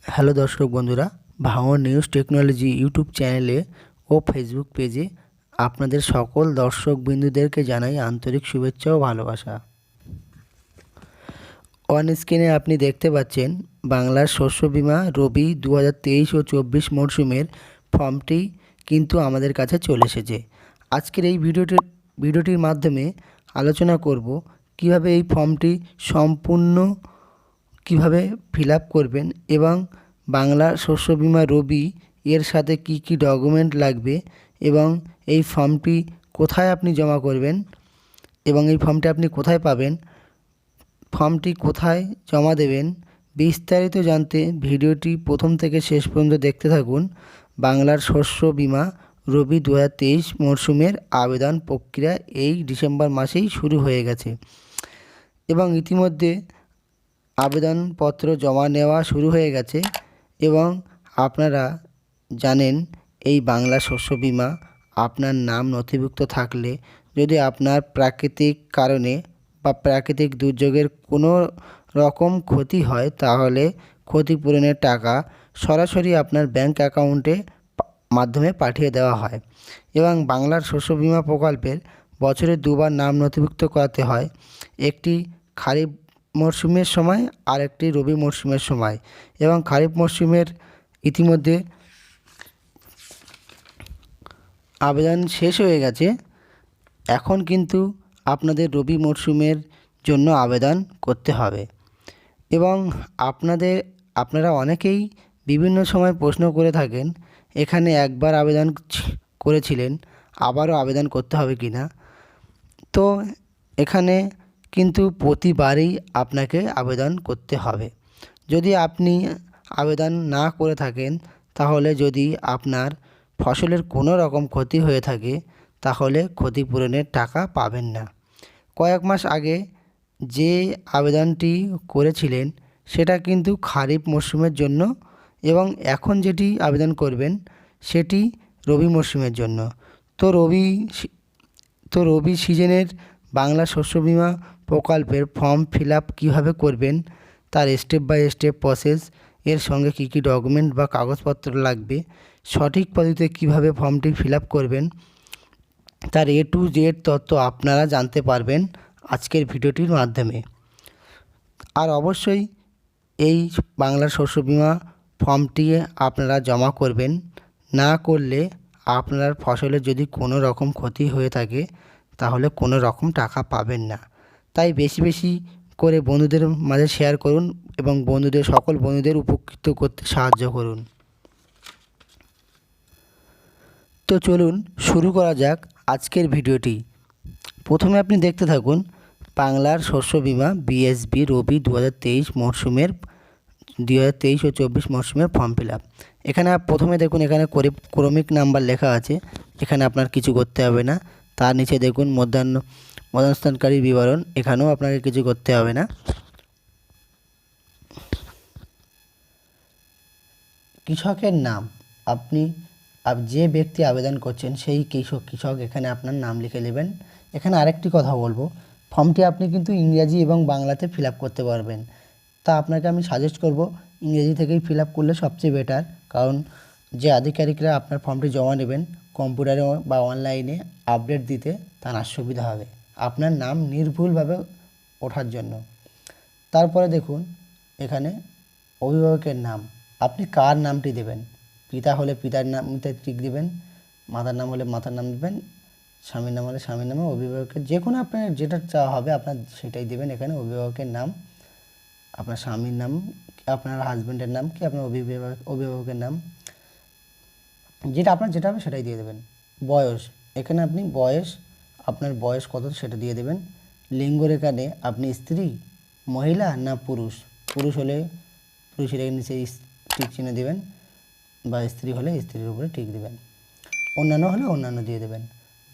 Hello দর্শক বন্ধুরা, ভাঙড় নিউজ টেকনোলজি ইউটিউব চ্যানেলে ও ফেসবুক পেজে আপনাদের সকল দর্শক বিন্দুদেরকে জানাই আন্তরিক শুভেচ্ছা ও ভালোবাসা। অন স্ক্রিনে আপনি দেখতে পাচ্ছেন বাংলার শস্য বীমা রবি 2023 ও 24 মরশুমের ফর্মটি কিন্তু আমাদের কাছে চলে এসেছে। আজকের এই ভিডিওটির মাধ্যমে আলোচনা করব কিভাবে এই ফর্মটি সম্পূর্ণ কিভাবে ফিল আপ করবেন এবং বাংলা শস্য বীমা রবি এর সাথে কি কি ডকুমেন্ট লাগবে এবং এই ফর্মটি কোথায় আপনি জমা করবেন এবং এই ফর্মটি আপনি কোথায় পাবেন, ফর্মটি কোথায় জমা দেবেন, বিস্তারিত জানতে ভিডিওটি প্রথম থেকে শেষ পর্যন্ত দেখতে থাকুন। বাংলার শস্য বীমা রবি 2023 মরশুমের আবেদন প্রক্রিয়া এই ডিসেম্বর মাসেই শুরু হয়ে গেছে এবং ইতিমধ্যে আবেদনপত্র জমা নেওয়া শুরু হয়ে গেছে এবং আপনারা জানেন এই বাংলা শস্য বীমা আপনার নাম নথিভুক্ত থাকলে যদি আপনার প্রাকৃতিক কারণে বা প্রাকৃতিক দুর্যোগের কোনো রকম ক্ষতি হয় তাহলে ক্ষতিপূরণের টাকা সরাসরি আপনার ব্যাংক অ্যাকাউন্টে মাধ্যমে পাঠিয়ে দেওয়া হয় এবং বাংলার শস্য বীমা প্রকল্পের বছরে দুবার নাম নথিভুক্ত করাতে হয়, একটি খারিফ মরশুমের সময় আর একটি রবি মরশুমের সময় এবং খারিফ মরশুমের ইতিমধ্যে আবেদন শেষ হয়ে গেছে। এখন কিন্তু আপনাদের রবি মরশুমের জন্য আবেদন করতে হবে এবং আপনারা অনেকেই বিভিন্ন সময় প্রশ্ন করে থাকেন এখানে একবার আবেদন করেছিলেন আবারও আবেদন করতে হবে কি না। তো এখানে কিন্তু প্রতিবারই আপনাকে আবেদন করতে হবে। যদি আপনি আবেদন না করে থাকেন তাহলে যদি আপনার ফসলের কোনো রকম ক্ষতি হয়ে থাকে তাহলে ক্ষতিপূরণের টাকা পাবেন না। কয়েক মাস আগে যে আবেদনটি করেছিলেন সেটা কিন্তু খারিফ মরশুমের জন্য এবং এখন যেটি আবেদন করবেন সেটি রবি মরশুমের জন্য। তো রবি সিজনের বাংলা শস্য বীমা প্রকল্পের ফর্ম ফিল আপ কীভাবে করবেন তার স্টেপ বাই স্টেপ প্রসেস, এর সঙ্গে কী কী ডকুমেন্ট বা কাগজপত্র লাগবে, সঠিক পদ্ধতিতে কীভাবে ফর্মটি ফিল আপ করবেন তার A to Z তথ্য আপনারা জানতে পারবেন আজকের ভিডিওটির মাধ্যমে। আর অবশ্যই এই বাংলার শস্য বীমা ফর্মটি আপনারা জমা করবেন, না করলে আপনার ফসলের যদি কোনো রকম ক্ষতি হয়ে থাকে তাহলে কোনো রকম টাকা পাবেন না। তাই বেশি বেশি করে বন্ধুদের মাঝে শেয়ার করুন এবং সকল বন্ধুদের উপকৃত করতে সাহায্য করুন। তো চলুন শুরু করা যাক আজকের ভিডিওটি। প্রথমে আপনি দেখতে থাকুন বাংলার শস্য বীমা বিএসবি রবি 2023 মরশুমের 2023 ও 24 মরশুমের ফর্ম ফিল আপ। এখানে প্রথমে দেখুন এখানে ক্রমিক নাম্বার লেখা আছে, এখানে আপনার কিছু করতে হবে না। তার নিচে দেখুন মধ্যাহ্নস্থানকারী বিবরণ, এখানেও আপনাকে কিছু করতে হবে না। কৃষকের নাম, আপনি যে ব্যক্তি আবেদন করছেন সেই কৃষক এখানে আপনার নাম লিখে নেবেন। এখানে আরেকটি কথা বলবো, ফর্মটি আপনি কিন্তু ইংরাজি এবং বাংলাতে ফিল আপ করতে পারবেন। তা আপনাকে আমি সাজেস্ট করব ইংরেজি থেকেই ফিল আপ করলে সবচেয়ে বেটার, কারণ যে আধিকারিকরা আপনার ফর্মটি জমা নেবেন কম্পিউটারে বা অনলাইনে আপডেট দিতে তার সুবিধা হবে আপনার নাম নির্ভুলভাবে ওঠার জন্য। তারপরে দেখুন এখানে অভিভাবকের নাম, আপনি কার নামটি দেবেন, পিতা হলে পিতার নামতে টিক দিবেন, মাতার নাম হলে মাতার নাম দেবেন, স্বামীর নাম হলে স্বামীর নামে, অভিভাবকের যে কোনো আপনার যেটা চাওয়া হবে আপনার সেটাই দেবেন। এখানে অভিভাবকের নাম, আপনার স্বামীর নাম, আপনার হাজব্যান্ডের নাম কি আপনার অভিভাবকের নাম, যেটা হবে সেটাই দিয়ে দেবেন। বয়স, এখানে আপনি আপনার বয়স কত সেটা দিয়ে দেবেন। লিঙ্গর এখানে আপনি স্ত্রী, মহিলা না পুরুষ, হলে পুরুষের নিচে টিক চিহ্ন দেবেন বা স্ত্রী হলে স্ত্রীর উপরে টিক দেবেন, অন্যান্য হলে অন্যান্য দিয়ে দেবেন।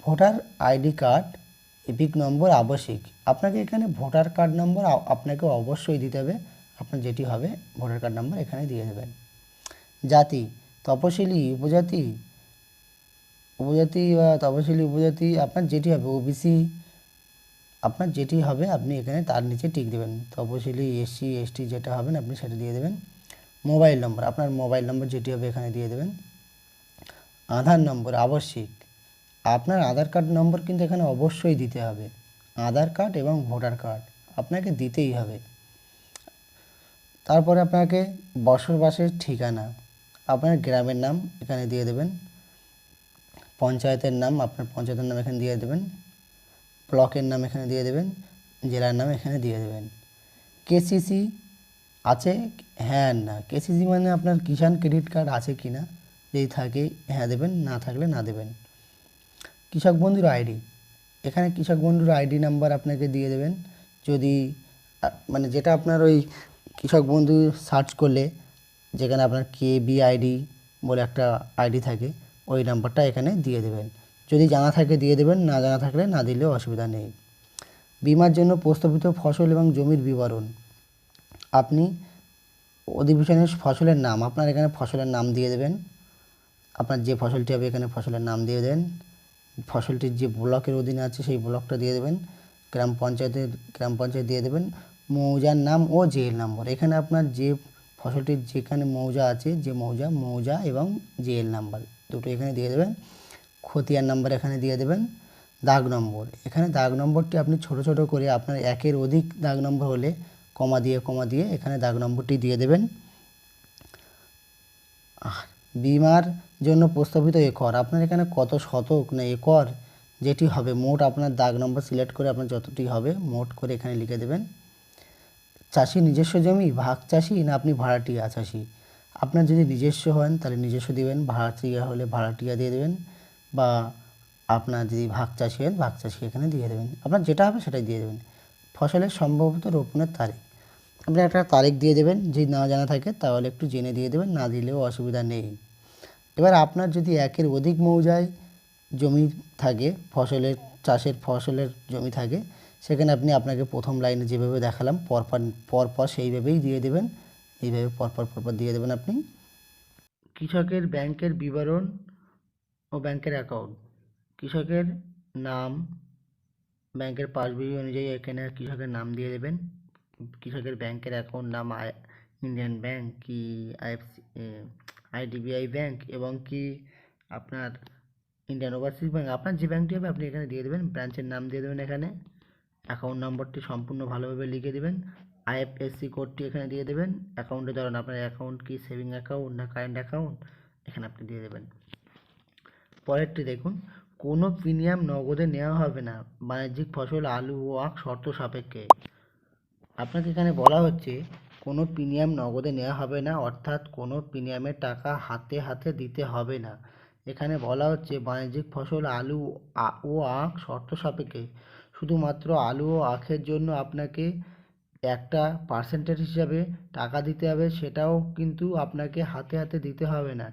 ভোটার আইডি কার্ড এপিক নম্বর আবশ্যিক, আপনাকে এখানে ভোটার কার্ড নম্বর আপনাকে অবশ্যই দিতে হবে, আপনার যেটি হবে ভোটার কার্ড নম্বর এখানে দিয়ে দেবেন। জাতি তপশিলি উপজাতি বা তপশিলি উপজাতি আপনার যেটি হবে, ওবিসি আপনার যেটি হবে আপনি এখানে তার নিচে টিক দেবেন। তপশিলি এসসি এসটি যেটা হবেন আপনি সেটা দিয়ে দেবেন। মোবাইল নম্বর, আপনার মোবাইল নম্বর যেটি হবে এখানে দিয়ে দেবেন। আধার নম্বর আবশ্যিক, আপনার আধার কার্ড নম্বর কিন্তু এখানে অবশ্যই দিতে হবে। আধার কার্ড এবং ভোটার কার্ড আপনাকে দিতেই হবে। তারপরে আপনাকে বসবাসের ঠিকানা, আপনার গ্রামের নাম এখানে দিয়ে দেবেন। পঞ্চায়েতের নাম, আপনার পঞ্চায়েতের নাম এখানে দিয়ে দেবেন। ব্লকের নাম এখানে দিয়ে দেবেন। জেলার নাম এখানে দিয়ে দেবেন। কেসিসি আছে, হ্যাঁ না, কেসিসি মানে আপনার কিষাণ ক্রেডিট কার্ড আছে কি না, যদি থাকে হ্যাঁ দেবেন, না থাকলে না দেবেন। কৃষক বন্ধুর আইডি, এখানে কৃষক বন্ধুর আইডি নাম্বার আপনাকে দিয়ে দেবেন। যদি মানে যেটা আপনার ওই কৃষক বন্ধু সার্চ করলে যেখানে আপনার KBID বলে একটা আইডি থাকে, ওই নাম্বারটা এখানে দিয়ে দেবেন। যদি জানা থাকে দিয়ে দেবেন, না জানা থাকলে না দিলেও অসুবিধা নেই। বিমার জন্য প্রস্তাবিত ফসল এবং জমির বিবরণ, আপনি অধিবেশনের ফসলের নাম, আপনার এখানে ফসলের নাম দিয়ে দেবেন। আপনার যে ফসলটি হবে এখানে ফসলের নাম দিয়ে দেন। ফসলটির যে ব্লকের অধীনে আছে সেই ব্লকটা দিয়ে দেবেন। গ্রাম পঞ্চায়েত দিয়ে দেবেন। মৌজার নাম ও জেএল নম্বর, এখানে আপনার যে ফসলটির যেখানে মৌজা আছে, যে মৌজা এবং জেএল নাম্বার দুটো এখানে দিয়ে দেবেন। খতিয়ান নাম্বার এখানে দিয়ে দেবেন। দাগ নম্বর, এখানে দাগ নম্বরটি আপনি ছোট ছোট করে, আপনার একের অধিক দাগ নম্বর হলে কমা দিয়ে এখানে দাগ নম্বরটি দিয়ে দেবেন। বিমার জন্য প্রস্তাবিত একর, আপনার এখানে কত শতক না একর যেটি হবে, মোট আপনার দাগ নম্বর সিলেক্ট করে আপনার যতটি হবে মোট করে এখানে লিখে দেবেন। চাষি নিজস্ব জমি, ভাগ চাষি না আপনি ভাড়াটিয়া চাষি, আপনার যদি নিজস্ব হন তাহলে নিজস্ব দেবেন, ভাড়াটিয়া হলে ভাড়াটিয়া দিয়ে দেবেন, বা আপনার যদি ভাগ চাষি হন ভাগ চাষি এখানে দিয়ে দেবেন। আপনার যেটা হবে সেটাই দিয়ে দেবেন। ফসলের সম্ভবত রোপণের তারিখ, আপনি একটা তারিখ দিয়ে দেবেন, যদি না জানা থাকে তাহলে একটু জেনে দিয়ে দেবেন, না দিলেও অসুবিধা নেই। এবার আপনার যদি একের অধিক মৌজায় জমি থাকে, ফসলের জমি থাকে, সেখানে আপনি আপনাকে প্রথম লাইনে যেভাবে দেখালাম পরপর সেইভাবেই দিয়ে দেবেন। এইভাবে পরপর দিয়ে দেবেন আপনি। কৃষকের ব্যাংকের বিবরণ ও ব্যাংকের অ্যাকাউন্ট, কৃষকের নাম, ব্যাংকের পাসবই অনুযায়ী এখানে কৃষকের নাম দিয়ে দেবেন। কৃষকের ব্যাংকের অ্যাকাউন্ট নাম ইন্ডিয়ান ব্যাংক কি IDBI ব্যাংক এবং কি আপনার ইন্ডিয়ান ওভারসিজ ব্যাংক, আপনার যে ব্যাংকটি হবে আপনি এখানে দিয়ে দেবেন। ব্রাঞ্চের নাম দিয়ে দেবেন এখানে। অ্যাকাউন্ট নম্বরটি সম্পূর্ণ ভালোভাবে লিখে দেবেন। IFSC কোডটি এখানে দিয়ে দেবেন। অ্যাকাউন্টের ধরুন আপনার অ্যাকাউন্ট কি সেভিং অ্যাকাউন্ট না কারেন্ট অ্যাকাউন্ট, এখানে আপনি দিয়ে দেবেন। পরেরটি দেখুন, কোনো প্রিমিয়াম নগদে নেওয়া হবে না, বাণিজ্যিক ফসল আলু ও আখ শর্ত সাপেক্ষে। আপনাকে এখানে বলা হচ্ছে কোনো প্রিমিয়াম নগদে নেওয়া হবে না, অর্থাৎ কোনো প্রিমিয়ামের টাকা হাতে হাতে দিতে হবে না। এখানে বলা হচ্ছে বাণিজ্যিক ফসল আলু ও আখ শর্ত সাপেক্ষে, শুধুমাত্র আলু ও আখের জন্য আপনাকে একটা পার্সেন্টেজ হিসাবে টাকা দিতে হবে, সেটাও কিন্তু আপনাকে হাতে হাতে দিতে হবে না।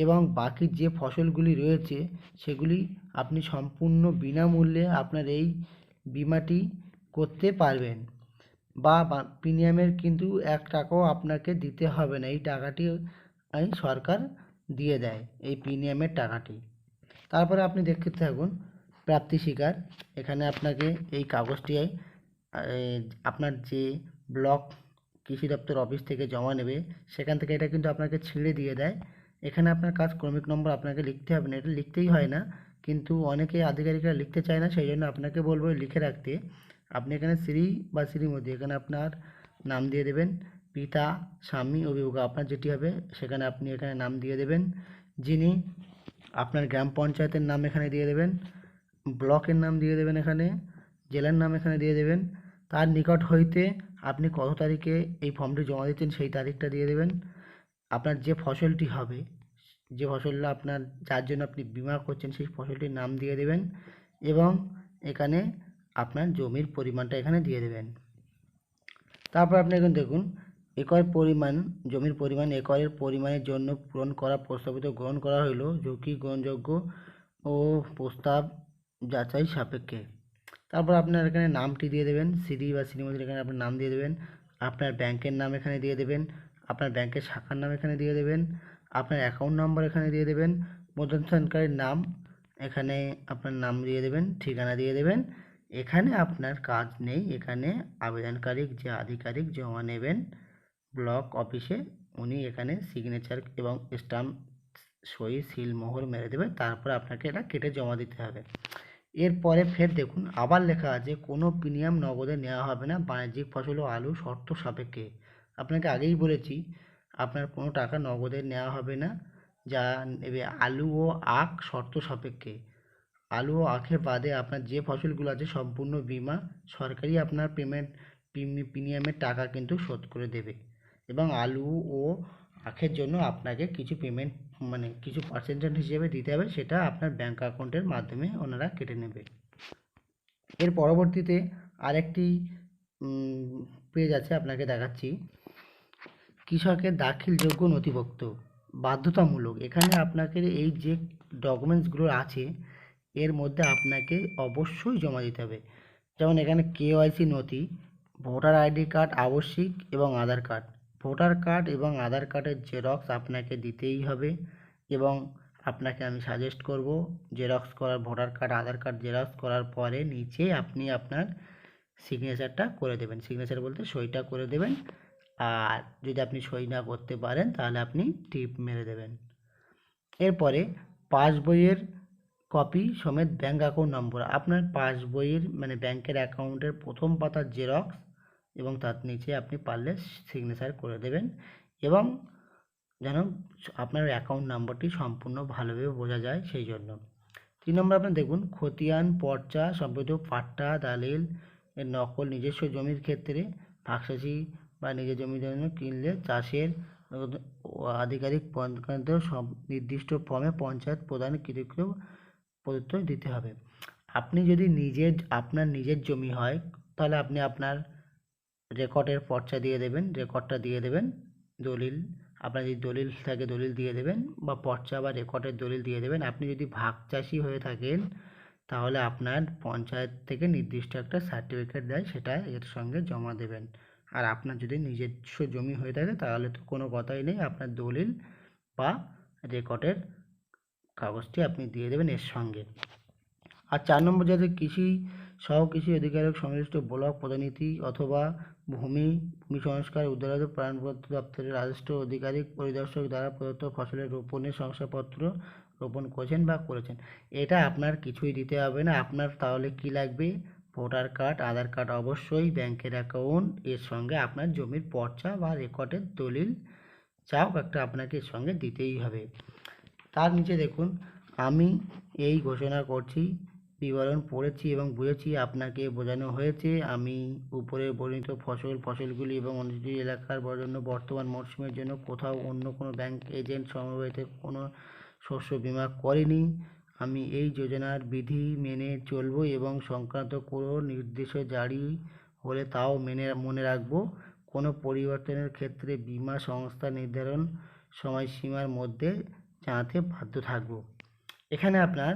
এবং বাকি যে ফসলগুলি রয়েছে সেগুলি আপনি সম্পূর্ণ বিনামূল্যে আপনার এই বিমাটি করতে পারবেন, বা প্রিমিয়ামের কিন্তু 1 টাকাও আপনাকে দিতে হবে না। এই টাকাটি সরকার দিয়ে দেয়, এই প্রিমিয়ামের টাকাটি। তারপরে আপনি দেখতে থাকুন প্রাপ্তি স্বীকার, এখানে আপনাকে এই কাগজটি আপনার যে ব্লক কৃষি দপ্তর অফিস থেকে জমা নেবে সেখান থেকে এটা কিন্তু আপনাকে ছিঁড়ে দিয়ে দেয়। এখানে আপনার কাজ ক্রমিক নম্বর আপনাকে লিখতে হবে না, এটা লিখতেই হয় না, কিন্তু অনেকে আধিকারিকরা লিখতে চায় না, সেই জন্য আপনাকে বলবো লিখে রাখতে। আপনি এখানে শ্রী বা শ্রীমতী এখানে আপনার নাম দিয়ে দেবেন। পিতা, স্বামী, অভিভাবক আপনার যেটি হবে সেখানে আপনি এখানে নাম দিয়ে দেবেন। যিনি আপনার গ্রাম পঞ্চায়েতের নাম এখানে দিয়ে দেবেন। ব্লকের নাম দিয়ে দেবেন এখানে। জেলার নাম এখানে দিয়ে দেবেন। তার নিকট হইতে আপনি কত তারিখে এই ফর্মটি জমা দিচ্ছেন সেই তারিখটা দিয়ে দেবেন। আপনার যে ফসলটি হবে, যে ফসলটা আপনার যার জন্য আপনি বিমা করছেন সেই ফসলটির নাম দিয়ে দেবেন, এবং এখানে আপনার জমির পরিমাণটা এখানে দিয়ে দেবেন। তারপর আপনি এখন দেখুন জমির পরিমাণ একরের পরিমাণের জন্য পূরণ করা প্রস্তাবিত গ্রহণ করা হইল ঝুঁকি গ্রহণযোগ্য ও প্রস্তাব যাচাই সাপেক্ষে। তারপর আপনার এখানে নামটি দিয়ে দেবেন, শ্রী বা শ্রীমতীর এখানে আপনার নাম দিয়ে দেবেন। আপনার ব্যাংকের নাম এখানে দিয়ে দেবেন। আপনার ব্যাংকের শাখার নাম এখানে দিয়ে দেবেন। আপনার অ্যাকাউন্ট নম্বর এখানে দিয়ে দেবেন। প্রদানকারীর নাম এখানে আপনার নাম দিয়ে দেবেন, ঠিকানা দিয়ে দেবেন। এখানে আপনার কাজ নেই, এখানে আবেদনকারী যে আধিকারিক জমা নেবেন ব্লক অফিসে উনি এখানে সিগনেচার এবং স্টাম্প সই সিল মোহর মেরে দেবে, তারপর আপনাকে এটা কেটে জমা দিতে হবে। এরপরে ফের দেখুন আবার লেখা আছে কোনো প্রিমিয়াম নগদে নেওয়া হবে না বাণিজ্যিক ফসল ও আলু শর্ত সাপেক্ষে। আপনাকে আগেই বলেছি আপনার কোনো টাকা নগদে নেওয়া হবে না, যা নেবে আলু ও আখ শর্ত সাপেক্ষে। আলু ও আখের বাদে আপনার যে ফসলগুলো আছে সম্পূর্ণ বিমা সরকারি আপনার প্রিমিয়ামের টাকা কিন্তু শোধ করে দেবে, এবং আলু ও আখের জন্য আপনাকে কিছু পেমেন্ট কিছু পার্সেন্টেজ হিসেবে দিতে হবে, সেটা আপনার ব্যাঙ্ক অ্যাকাউন্টের মাধ্যমে ওনারা কেটে নেবে। এর পরবর্তীতে আরেকটি পেজ আছে, আপনাকে দেখাচ্ছি। কৃষকের দাখিলযোগ্য নথিভুক্ত বাধ্যতামূলক। এখানে আপনাকে এই যে ডকুমেন্টসগুলো আছে এর মধ্যে আপনাকে অবশ্যই জমা দিতে হবে। যেমন এখানে কেওয়াইসি নথি, ভোটার আইডি কার্ড আবশ্যিক এবং আধার কার্ড। ভোটার কার্ড এবং আধার কার্ডের জেরক্স আপনাকে দিতেই হবে, এবং আপনাকে আমি সাজেস্ট করব জেরক্স করার ভোটার কার্ড আধার কার্ড জেরক্স করার পরে নিচে আপনি আপনার সিগনেচারটা করে দেবেন। সিগনেচার বলতে সইটা করে দেবেন, আর যদি আপনি সই না করতে পারেন তাহলে আপনি টিপ মেরে দেবেন। এরপরে পাসবইয়ের কপি সমেত ব্যাঙ্ক অ্যাকাউন্ট নম্বর, আপনার পাসবইয়ের ব্যাঙ্কের অ্যাকাউন্টের প্রথম পাতার জেরক্স, এবং তার নিচে আপনি পারলে সিগনেচার করে দেবেন, এবং যেন আপনার অ্যাকাউন্ট নাম্বারটি সম্পূর্ণ ভালোভাবে বোঝা যায় সেই জন্য। 3 নম্বর আপনার দেখুন খতিয়ান পর্চা সম্পর্কিত পাট্টা দালিল এর নকল নিজস্ব জমির ক্ষেত্রে ভাগসাসি বা নিজের জমির জন্য কিনলে চাষের আধিকারিক পঞ্চায়েত সব নির্দিষ্ট ফর্মে পঞ্চায়েত প্রধান কৃতজ্ঞ প্রদত্ত দিতে হবে। আপনি যদি আপনার নিজের জমি হয় তাহলে আপনি আপনার রেকর্ডের পর্চা দিয়ে দেবেন, রেকর্ডটা দিয়ে দেবেন, দলিল আপনার যদি দলিল থাকে দলিল দিয়ে দেবেন, বা পর্চা বা রেকর্ডের দলিল দিয়ে দেবেন। আপনি যদি ভাগ চাষি হয়ে থাকেন তাহলে আপনার পঞ্চায়েত থেকে নির্দিষ্ট একটা সার্টিফিকেট দেয়, সেটা এর সঙ্গে জমা দেবেন। আর আপনার যদি নিজস্ব জমি হয়ে থাকে তাহলে তো কোনো কথাই নেই, আপনার দলিল বা রেকর্ডের কাগজটি আপনি দিয়ে দেবেন এর সঙ্গে। আর 4 নম্বর যাতে কৃষি অধিকারক সংশ্লিষ্ট ব্লক প্রতিনিধি অথবা ভূমি সংস্কার উদ্ধার প্রমাণপত্র দপ্তরের রাজস্ব আধিকারিক পরিদর্শক দ্বারা প্রদত্ত ফসলের রোপণের শংসাপত্র রোপণ করেছেন বা করেছেন। এটা আপনার কিছুই দিতে হবে না। আপনার তাহলে কি লাগবে? ভোটার কার্ড আধার কার্ড অবশ্যই, ব্যাংকের অ্যাকাউন্ট, এর সঙ্গে আপনার জমির পর্চা বা রেকর্ডের দলিল চাও একটা আপনাকে এর সঙ্গে দিতেই হবে। তার নিচে দেখুন আমি এই ঘোষণা করছি, বিবরণ পড়েছি এবং বুঝেছি, আপনাকে বোঝানো হয়েছে। আমি উপরে বর্ণিত ফসলগুলি এবং অনুষ্ঠিত এলাকার জন্য বর্তমান মরশুমের জন্য কোথাও অন্য কোনো ব্যাংক এজেন্ট সমবায়তে কোনো শস্য বীমা করেনি। আমি এই যোজনার বিধি মেনে চলব এবং সংক্রান্ত কোনো নির্দেশ জারি হলে তাও মনে রাখব। কোনো পরিবর্তনের ক্ষেত্রে বীমা সংস্থা নির্ধারণ সময়সীমার মধ্যে জানাতে বাধ্য থাকব। এখানে আপনার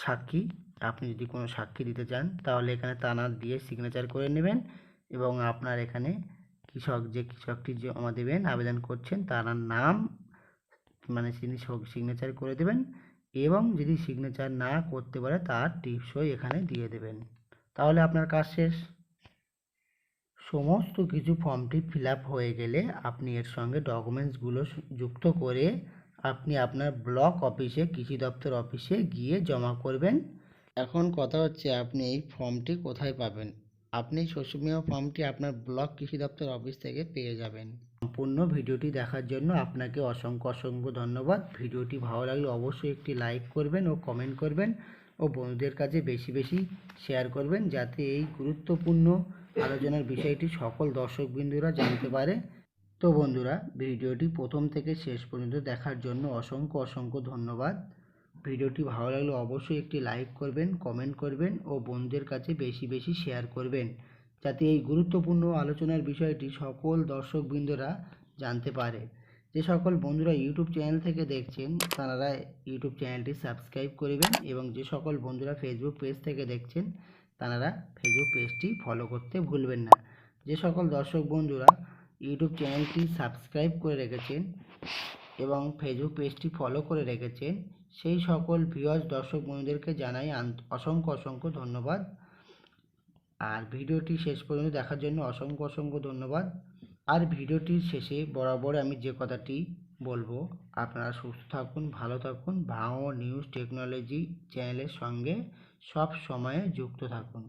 সাক্ষী, আপনি যদি কোনো সাক্ষী দিতে চান তাহলে এখানে তানার দিয়ে সিগনেচার করে নেবেন, এবং আপনার এখানে কৃষকটি জমা দেবেন আবেদন করছেন তার নাম তিনি সিগনেচার করে দেবেন, এবং যদি সিগনেচার না করতে পারে তার টিপসই এখানে দিয়ে দেবেন। তাহলে আপনার কাজ শেষ। সমস্ত কিছু ফর্মটি ফিল আপ হয়ে গেলে আপনি এর সঙ্গে ডকুমেন্টসগুলো যুক্ত করে আপনি আপনার ব্লক অফিসে কৃষি দপ্তর অফিসে গিয়ে জমা করবেন। এখন কথা হচ্ছে আপনি এই ফর্মটি কোথায় পাবেন? আপনি শস্য বীমা ফর্মটি আপনার ব্লক কৃষি দপ্তর অফিস থেকে পেয়ে যাবেন। সম্পূর্ণ ভিডিওটি দেখার জন্য আপনাকে অসংখ্য ধন্যবাদ। ভিডিওটি ভালো লাগলে অবশ্যই একটি লাইক করবেন ও কমেন্ট করবেন, ও বন্ধুদের কাছে বেশি শেয়ার করবেন, যাতে এই গুরুত্বপূর্ণ আলোচনার বিষয়টি সকল দর্শকবৃন্দরা জানতে পারে। তো বন্ধুরা, ভিডিওটি প্রথম থেকে শেষ পর্যন্ত দেখার জন্য অসংখ্য ধন্যবাদ। ভিডিওটি ভালো লাগলে অবশ্যই একটি লাইক করবেন, কমেন্ট করবেন ও বন্ধুদের কাছে বেশি শেয়ার করবেন, যাতে এই গুরুত্বপূর্ণ আলোচনার বিষয়টি সকল দর্শকবৃন্দরা জানতে পারে। যে সকল বন্ধুরা ইউটিউব চ্যানেল থেকে দেখছেন তারা ইউটিউব চ্যানেলটি সাবস্ক্রাইব করবেন, এবং যে সকল বন্ধুরা ফেসবুক পেজ থেকে দেখছেন তারা ফেসবুক পেজটি ফলো করতে ভুলবেন না। যে সকল দর্শক বন্ধুরা ইউটিউব চ্যানেলটি সাবস্ক্রাইব করে রেখেছেন এবং ফেসবুক পেজটি ফলো করে রেখেছেন সেই সকল ভিউয়ার্স দর্শক বন্ধুদেরকে জানাই অসংখ্য ধন্যবাদ। আর ভিডিওটি শেষ পর্যন্ত দেখার জন্য অসংখ্য ধন্যবাদ। আর ভিডিওটির শেষে বরাবর আমি যে কথাটি বলবো, আপনারা সুস্থ থাকুন, ভালো থাকুন, ভাঙড় নিউজ টেকনোলজি চ্যানেলের সঙ্গে সব সময়ে যুক্ত থাকুন।